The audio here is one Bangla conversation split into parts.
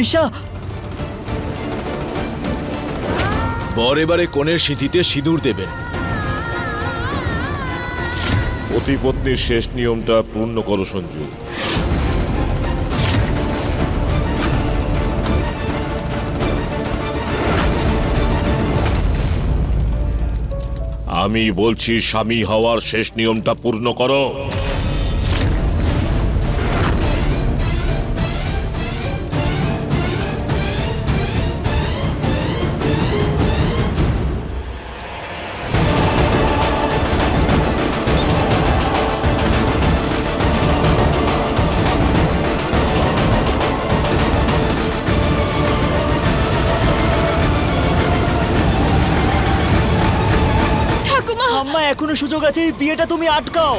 ঈশা, বর এবারে কনের সিঁথিতে সিঁদুর দেবেন। পতি পত্নীর শেষ নিয়মটা পূর্ণ করো সঞ্জু। আমি বলছি স্বামী হওয়ার শেষ নিয়মটা পূর্ণ করো। ঠাম্মা এখনো সুযোগ আছে, এই বিয়েটা তুমি আটকাও।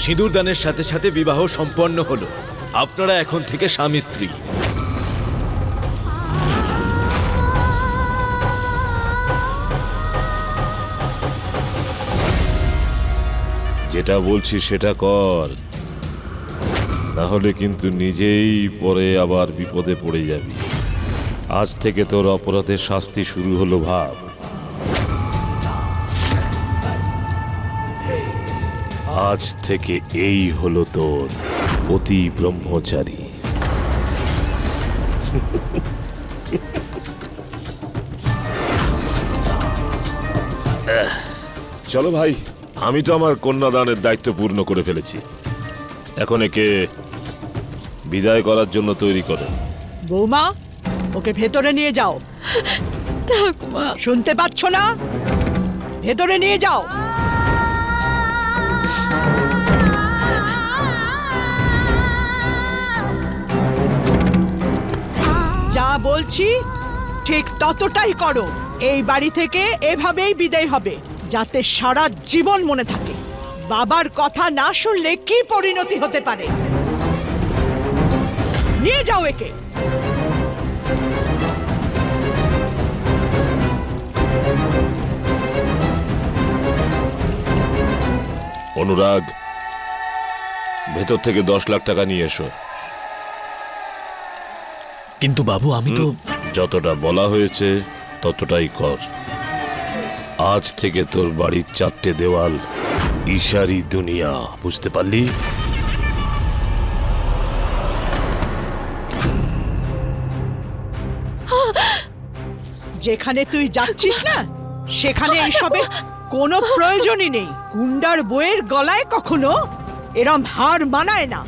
সিঁদুর দানের সাথে সাথে বিবাহ সম্পন্ন হলো। আপনারা এখন থেকে স্বামী স্ত্রী। যেটা বলছি সেটা কর, না হলে কিন্তু নিজেই পরে আবার বিপদে পড়ে যাবি। আজ থেকে তোর অপরাধের শাস্তি শুরু হলো ভাব। আজ থেকে এই হলো তোর অতি ব্রহ্মচারী। চলো ভাই, আমি তো আমার কন্যাদানের দায়িত্ব পূর্ণ করে ফেলেছি। এখন একে বিদায় করার জন্য তৈরি করো। বৌমা, ওকে ভেতরে নিয়ে যাও। ঠাকুমা, শুনতে পাচ্ছ না? ভেতরে নিয়ে যাও। যা বলছি ঠিক ততটাই করো। এই বাড়ি থেকে এভাবেই বিদায় হবে, যাতে সারা জীবন মনে থাকে বাবার কথা না শুনলে কি পরিণতি হতে পারে। নিয়ে যাও একে। অনুরাগ, ভেতর থেকে 10 লাখ টাকা নিয়ে এসো। কিন্তু বাবু, আমি তো যতটা বলা হয়েছে ততটাই কর। আজ থেকে তোর বাড়ির 4টে দেওয়াল ঈশারি দুনিয়া, বুঝতে পারলি? যেখানে তুই যাচ্ছিস না সেখানে এইসবের কোনো প্রয়োজনই নেই। গুন্ডার বইয়ের গলায় কখনো এরম হার মানায় না।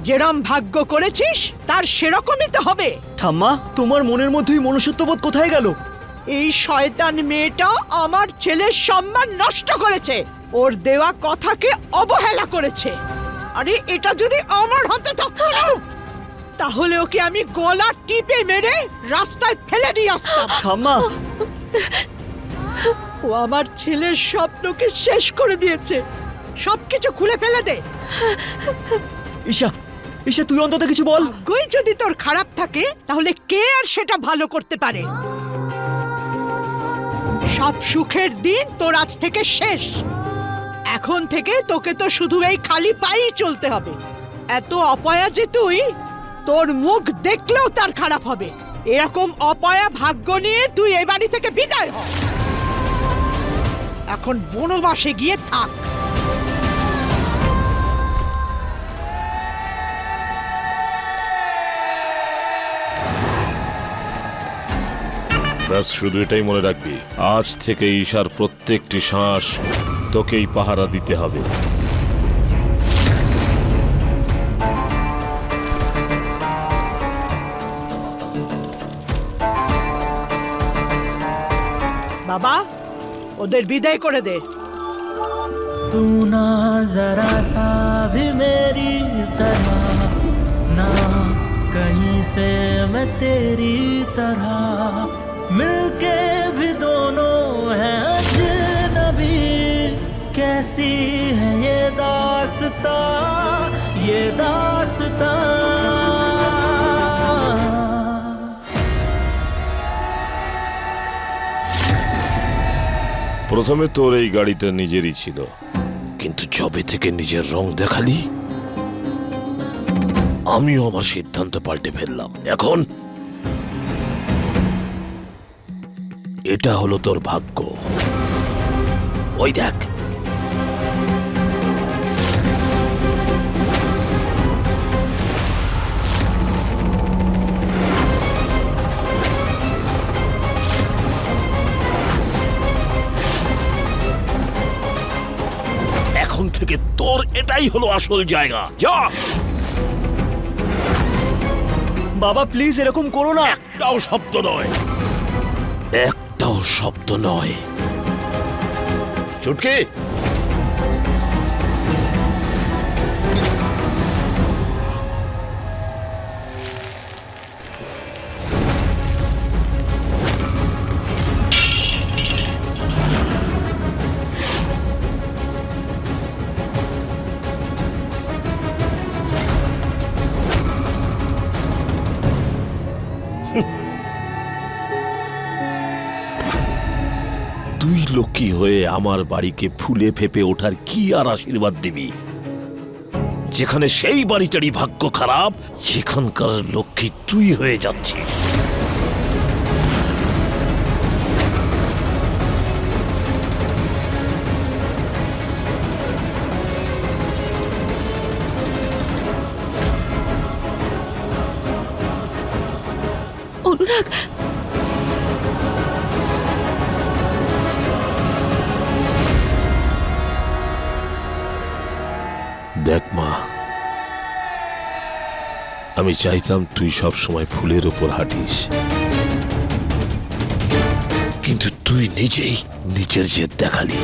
যেরম ভাগ্য করেছিস তার সেরকমই তো হবে। ঠাম্মা, তোমার মনের মধ্যেই মনুষ্যত্ববোধ কোথায় গেল? এই শয়তান মেয়েটা আমার ছেলের সম্মান নষ্ট করেছে, ওর দেওয়া কথাকে অবহেলা করেছে। আরে এটা যদি আমার হাতে থাকতো না, তাহলে ওকে আমি গলা টিপে মেরে রাস্তায় ফেলে দিয়ে আসতাম। ঠাম্মা, ও আমার ছেলের স্বপ্নকে শেষ করে দিয়েছে। সবকিছু খুলে ফেলে দে। ঈশা, ঈশা তুই অন্তত কিছু বল। ভাগ্যই যদি তোর খারাপ থাকে তাহলে কে আর সেটা ভালো করতে পারে? সব সুখের দিন তোর আজ থেকে শেষ। এখন থেকে তোকে তো শুধু এই খালি পায়েই চলতে হবে। এত অপয়া যে তুই, তোর মুখ দেখলেও তার খারাপ হবে। এরকম অপয়া ভাগ্য নিয়ে তুই এই বাড়ি থেকে বিদায় হ। এখন বনবাসে গিয়ে থাক। ব্যাস, শুধু এটাই মনে রাখবি, আজ থেকে ঈশার প্রত্যেকটি শ্বাস তোকেই পাহারা দিতে হবে। বাবা, ওদের বিদায় করে দে। तू ना जरा सा भी मेरी तरह, ना कहीं से मैं तेरी तरह, मिलके कैसी है ये दास्तां, ये दास्तां। প্রথমে তোর এই গাড়িটা নিজেরই ছিল, কিন্তু যবে থেকে নিজের রং দেখালি আমিও আমার সিদ্ধান্ত পাল্টে ফেললাম। এখন এটা হলো তোর ভাগ্য। ওই দেখ, এখন থেকে তোর এটাই হলো আসল জায়গা। যা। বাবা প্লিজ এরকম করো না। একটাও শব্দ নয়, একটাও শব্দ নয়। চুটকি, তুই লক্ষ্মী হয়ে আমার বাড়িকে ফুলে ফেপে ওঠার কি আর আশীর্বাদ দিবি, যেখানে সেই বাড়িটারই ভাগ্য খারাপ, সেখানকার লক্ষ্মী তুই হয়ে যাচ্ছিস। অনুরাগ, দেখ মা, আমি চাইতাম তুই সব সময় ফুলের ওপর হাঁটিস, কিন্তু তুই নিজেই নিজের জেদ দেখালি,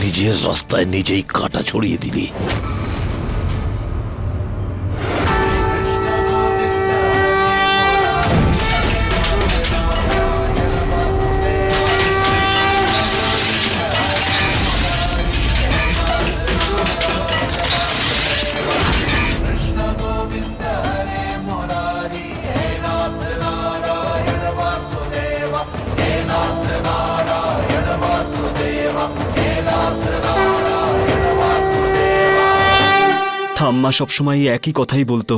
নিজের রাস্তায় নিজেই কাঁটা ছড়িয়ে দিলি। ঠাম্মা সবসময় একই কথাই বলতো,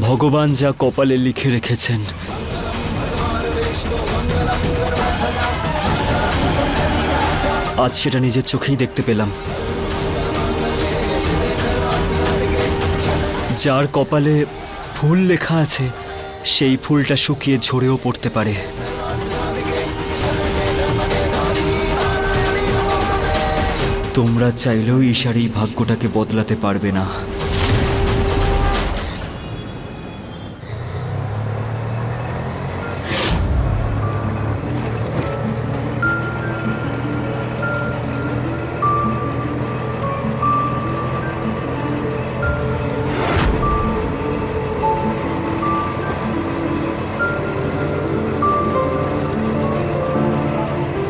ভগবান যা কপালে লিখে রেখেছেন আজ সেটা নিজের চোখেই দেখতে পেলাম। যার কপালে ফুল লেখা আছে সেই ফুলটা শুকিয়ে ঝরেও পড়তে পারে। তোমরা চাইলেও ঈশার এই ভাগ্যটাকে বদলাতে পারবে না।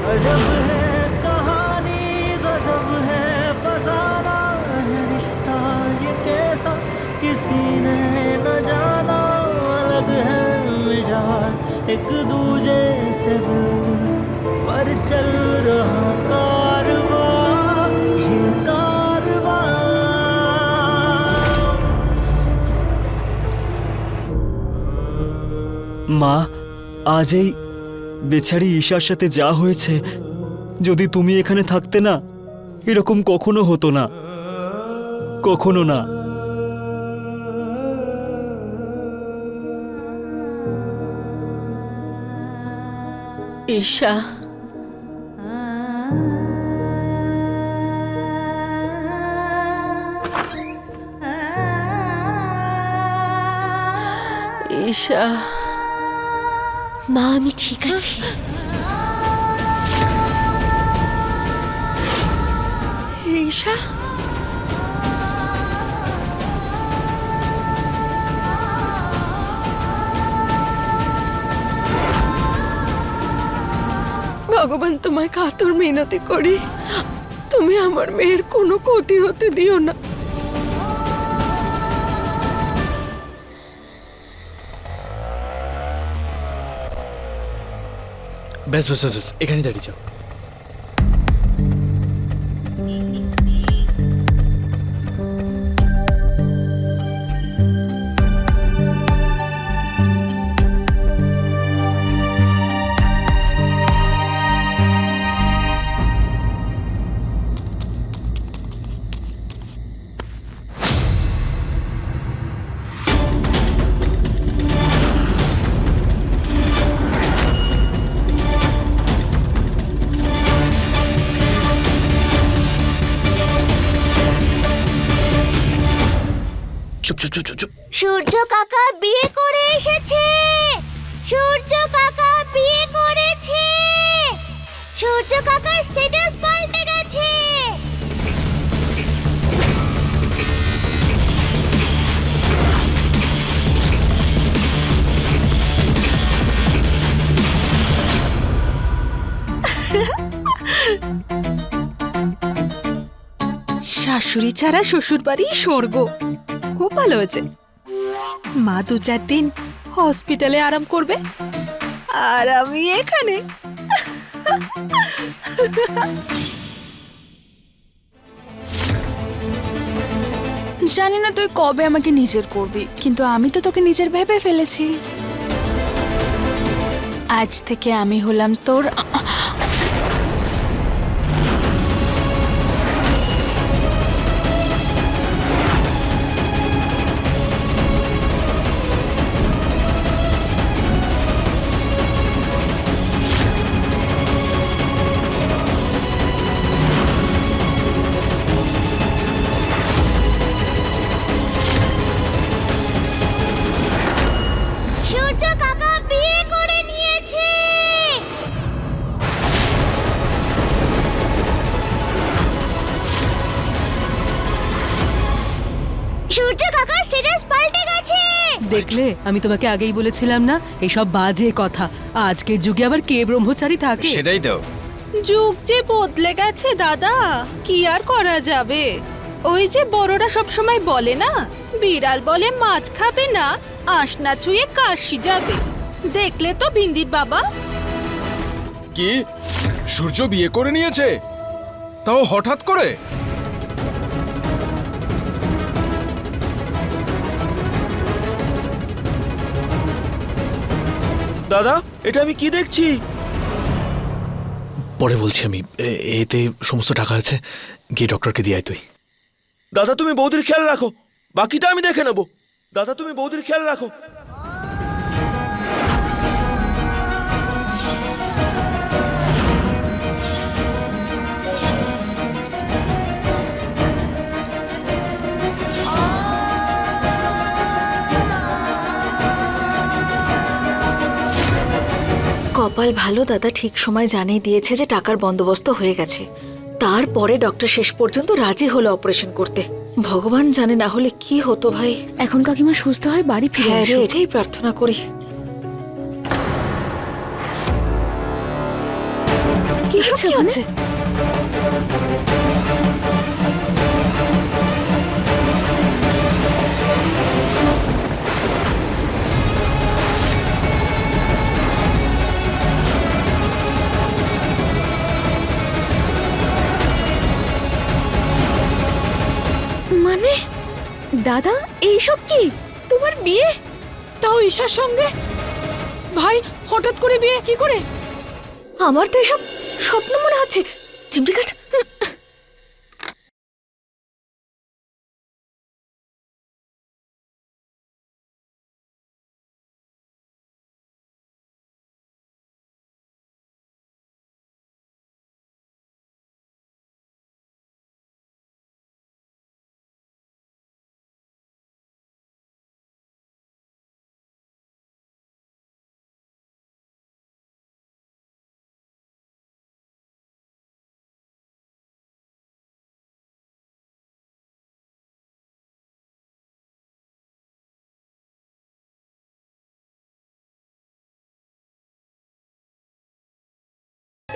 गजब है कहानी, गजब है फसाना, है रिश्ता ये कैसा किसी ने न जाना। अलग है मिजाज एक दूजे से पर चल रहा कारवां, ये कारवां। মা, আজ এই বেচারি ঈশার সাথে যা হয়েছে, যদি তুমি এখানে থাকতে না এরকম কখনো হতো না, কখনো না। ঈশা, ঈশা, মা আমি ঠিক আছি। ঈশা, ভগবান তোমায় কাতর মিনতি করি, তুমি আমার মেয়ের কোনো ক্ষতি হতে দিও না। ব্যাস ব্যাস ব্যাস, এখানে দাঁড়িয়ে যাও। চুপ চুপ চুপ চুপ চুপ। সূর্য কাকা বিয়ে করে এসেছে। সূর্য কাকা বিয়ে করেছে। সূর্য কাকার স্ট্যাটাস পাল্টে গেছে। শাশুড়ি ছাড়া শ্বশুর বাড়ি স্বর্গ। খুব ভালো হয়েছে। মা 2-4 দিন হসপিটালে আরাম করবে আর আমি এখানে। জানি না তুই কবে আমাকে নিজের করবি, কিন্তু আমি তো তোকে নিজের ভেবে ফেলেছি। আজ থেকে আমি হলাম তোর সূর্য কাকা বিয়ে করে নিয়েছে। সূর্য কাকার স্ট্যাটাস পাল্টে গেছে। দেখলে, আমি তোমাকে আগেই বলেছিলাম না এসব বাজে কথা। আজকের যুগে আবার কে ব্রহ্মচারী থাকে? সেটাই তো। যুগ যে বদলে গেছে দাদা, কি আর করা যাবে। ওই যে বড়রা সব সময় বলে না, বিড়াল বলে মাছ খাবে না, আঁশ না ছুঁয়ে কাশি যাবে। দেখলে তো বিন্দির বাবা। কি সূর্য বিয়ে করে নিয়েছে, তাও হঠাৎ করে? দাদা, এটা আমি কি দেখছি? পরে বলছি আমি। এতে সমস্ত টাকা আছে, গিয়ে ডক্টরকে দিয়ে আয় তুই। দাদা, তুমি বৌদির খেয়াল রাখো, বাকিটা আমি দেখে নেবো। দাদা, তুমি বৌদির খেয়াল রাখো। কপাল ভালো দাদা ঠিক সময় জানিয়ে দিয়েছে যে টাকার বন্দোবস্ত হয়ে গেছে। তারপরে ডক্টর শেষ পর্যন্ত রাজি হলো অপারেশন করতে। ভগবান জানে না হলে কি হতো ভাই। এখন কাকিমা সুস্থ হয়ে বাড়ি ফিরে হ্যাঁ রে, আসুক। এটাই প্রার্থনা করি। কি হচ্ছে? মানে দাদা, এইসব কি? তোমার বিয়ে, তাও ঈশার সঙ্গে? ভাই, হঠাৎ করে বিয়ে কি করে? আমার তো এসব স্বপ্ন মনে হচ্ছে। চিমটি কাট।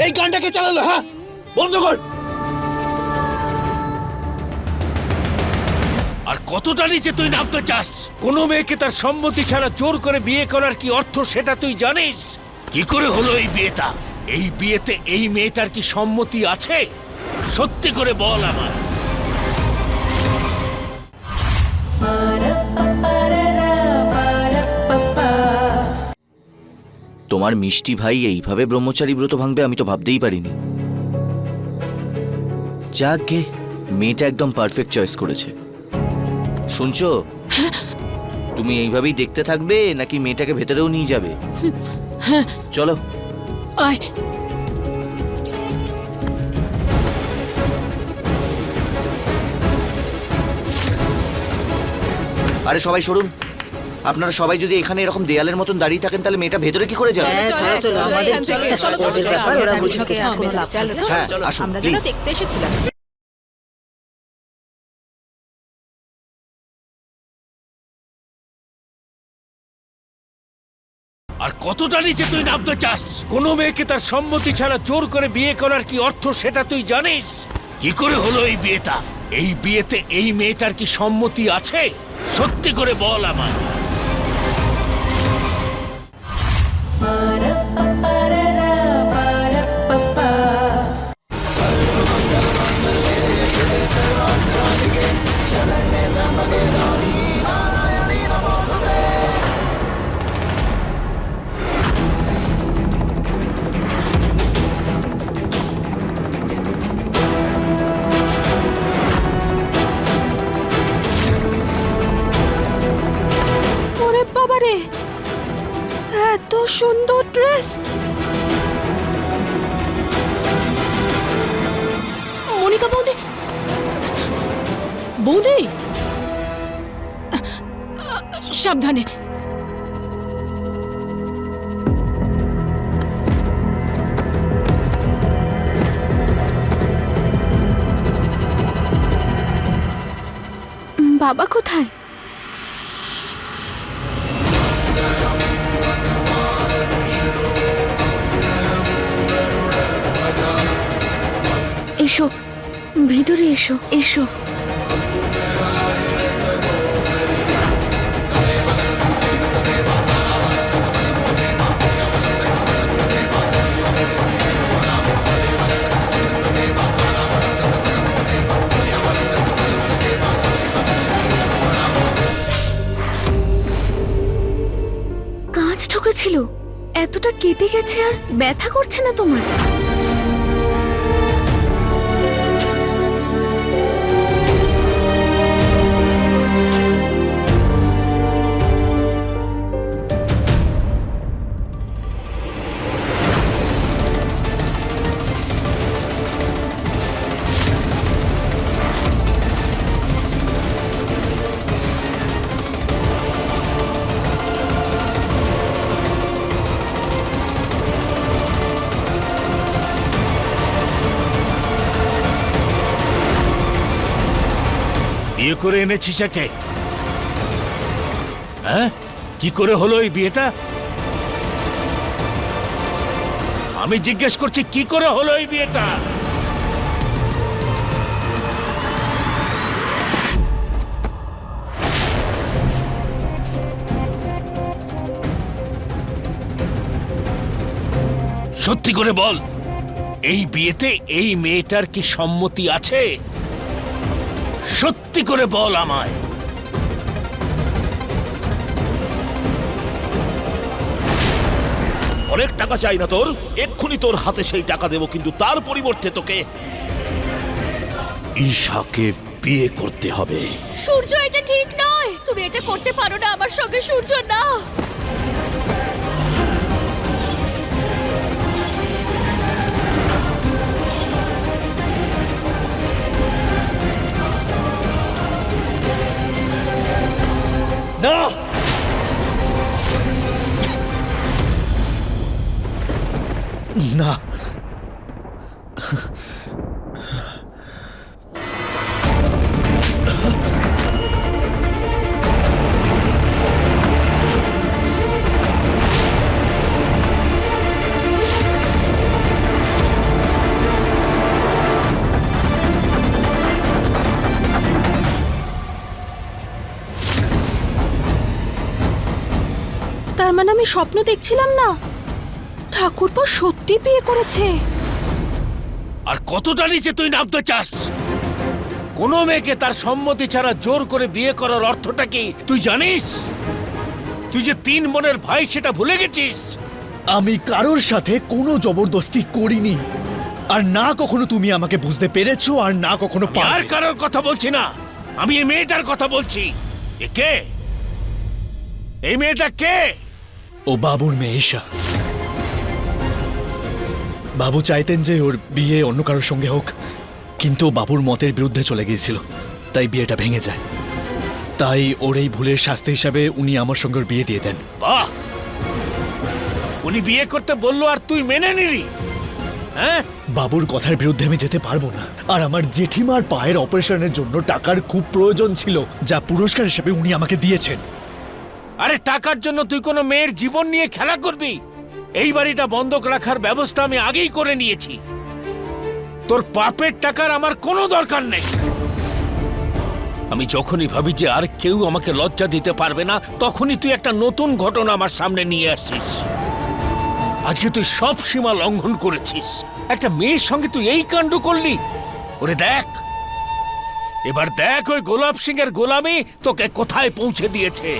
এই গানটাকে চালালো? হ্যাঁ, বন্ধ কর। আর কতটা নিচে তুই নামতে চাস? কোনো মেয়েকে তার সম্মতি ছাড়া জোর করে বিয়ে করার কি অর্থ সেটা তুই জানিস? কি করে হলো এই বিয়েটা? এই বিয়েতে এই মেয়েটার কি সম্মতি আছে? সত্যি করে বল আমার। তোমার মিষ্টি ভাই এইভাবে ব্রহ্মচারী ব্রত ভাঙবে আমি তো ভাবতেই পারিনি। যাক গে, মেয়েটা একদম পারফেক্ট চয়েস করেছে। শুনছো, তুমি এইভাবেই দেখতে থাকবে নাকি মেয়েটাকে ভেতরেও নিয়ে যাবে? চলো। আয়। আরে সবাই সরুন। আপনারা সবাই যদি এখানে এরকম দেয়ালের মতন দাঁড়িয়ে থাকেন তাহলে মেয়েটা ভেতরে কি করে যাবে? হ্যাঁ, আসুন প্লিজ। দেখতে এসেছিলাম। আর কতটা নিচে তুই নামতে চাস? কোনো মেয়েকে তার সম্মতি ছাড়া জোর করে বিয়ে করার কি অর্থ সেটা তুই জানিস? কি করে হলো এই বিয়েটা? এই বিয়েতে এই মেয়েটার কি সম্মতি আছে? সত্যি করে বল আমার। ওরে বাবারে, এত সুন্দর ড্রেস! মনিকা বৌদি, বৌদি সাবধানে। বাবা কোথায়? এসো, ভিতরে এসো, এসো। কাঁচ ঠকেছিল, এতটা কেটে গেছে আর ব্যথা করছে না তোমার? বিয়ে করে এনেছিস একে? হ্যাঁ, কি করে হলো এই বিয়েটা? আমি জিজ্ঞেস করছি কি করে হলো এই বিয়েটা? সত্যি করে বল, এই বিয়েতে এই মেয়েটার কি সম্মতি আছে? সত্যি করে বল আমায়। অনেক টাকা চাই না তোর, এক্ষুনি তোর হাতে সেই টাকা দেবো, কিন্তু তার পরিবর্তে তোকে ঈশাকে বিয়ে করতে হবে। সূর্য, এটা ঠিক নয়। তুমি এটা করতে পারো না আমার সঙ্গে, সূর্য, না। না, না, তার মানে আমি স্বপ্ন দেখছিলাম না, ঠাকুরপো সত্যি বিয়ে করেছে। আর কতটা নিচে তুই নামতে চাস? কোনো মেয়েকে তার সম্মতি ছাড়া জোর করে বিয়ে করার অর্থটা কি তুই জানিস? তুই যে 3 বোনের ভাই সেটা ভুলে গেছিস? আমি কারোর সাথে কোনো জবরদস্তি করিনি, আর না কখনো তুমি আমাকে বুঝতে পেরেছো, আর না কখনো আমি আর কারোর কথা বলছি না, আমি এই মেয়েটার কথা বলছি। এ কে? এই মেয়েটা কে? ও বাবুর মেয়ে ঈশা। বাবু চাইতেন যে ওর বিয়ে অন্য কারোর সঙ্গে হোক, কিন্তু ও বাবুর মতের বিরুদ্ধে চলে গিয়েছিল, তাই বিয়েটা ভেঙে যায়। তাই ওর এই ভুলের শাস্তি হিসাবে উনি আমার সঙ্গে ওর বিয়ে দিয়ে দেন। বাহ, উনি বিয়ে করতে বললো আর তুই মেনে নিলি? হ্যাঁ, বাবুর কথার বিরুদ্ধে আমি যেতে পারবো না, আর আমার জেঠিমার পায়ের অপারেশনের জন্য টাকার খুব প্রয়োজন ছিল, যা পুরস্কার হিসেবে উনি আমাকে দিয়েছেন। আরে টাকার জন্য তুই কোনো মেয়ের জীবন নিয়ে খেলা করবি? এই বাড়িটা বন্ধক রাখার ব্যবস্থা আমি আগেই করে নিয়েছি। তোর পাপের টাকার আমার কোনো দরকার নেই। আমি যখনই ভাবি যে আর কেউ আমাকে লজ্জা দিতে পারবে না, তখনই তুই একটা নতুন ঘটনা আমার সামনে নিয়ে আসিস। আজকে তুই সব সীমা লঙ্ঘন করেছিস। একটা মেয়ের সঙ্গে তুই এই কাণ্ড করলি। ওরে দেখ, এবার দেখ ওই গোলাপ সিং এর গোলামি তোকে কোথায় পৌঁছে দিয়েছে।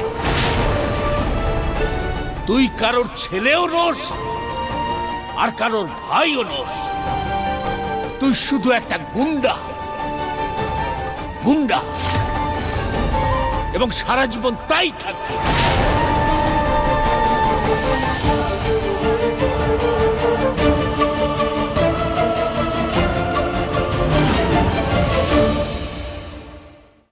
তুই কারোর ছেলেও নোস, আর কারোর ভাইও নোস। তুই শুধু একটা গুন্ডা, গুন্ডা, এবং সারা জীবন তাই থাকবি।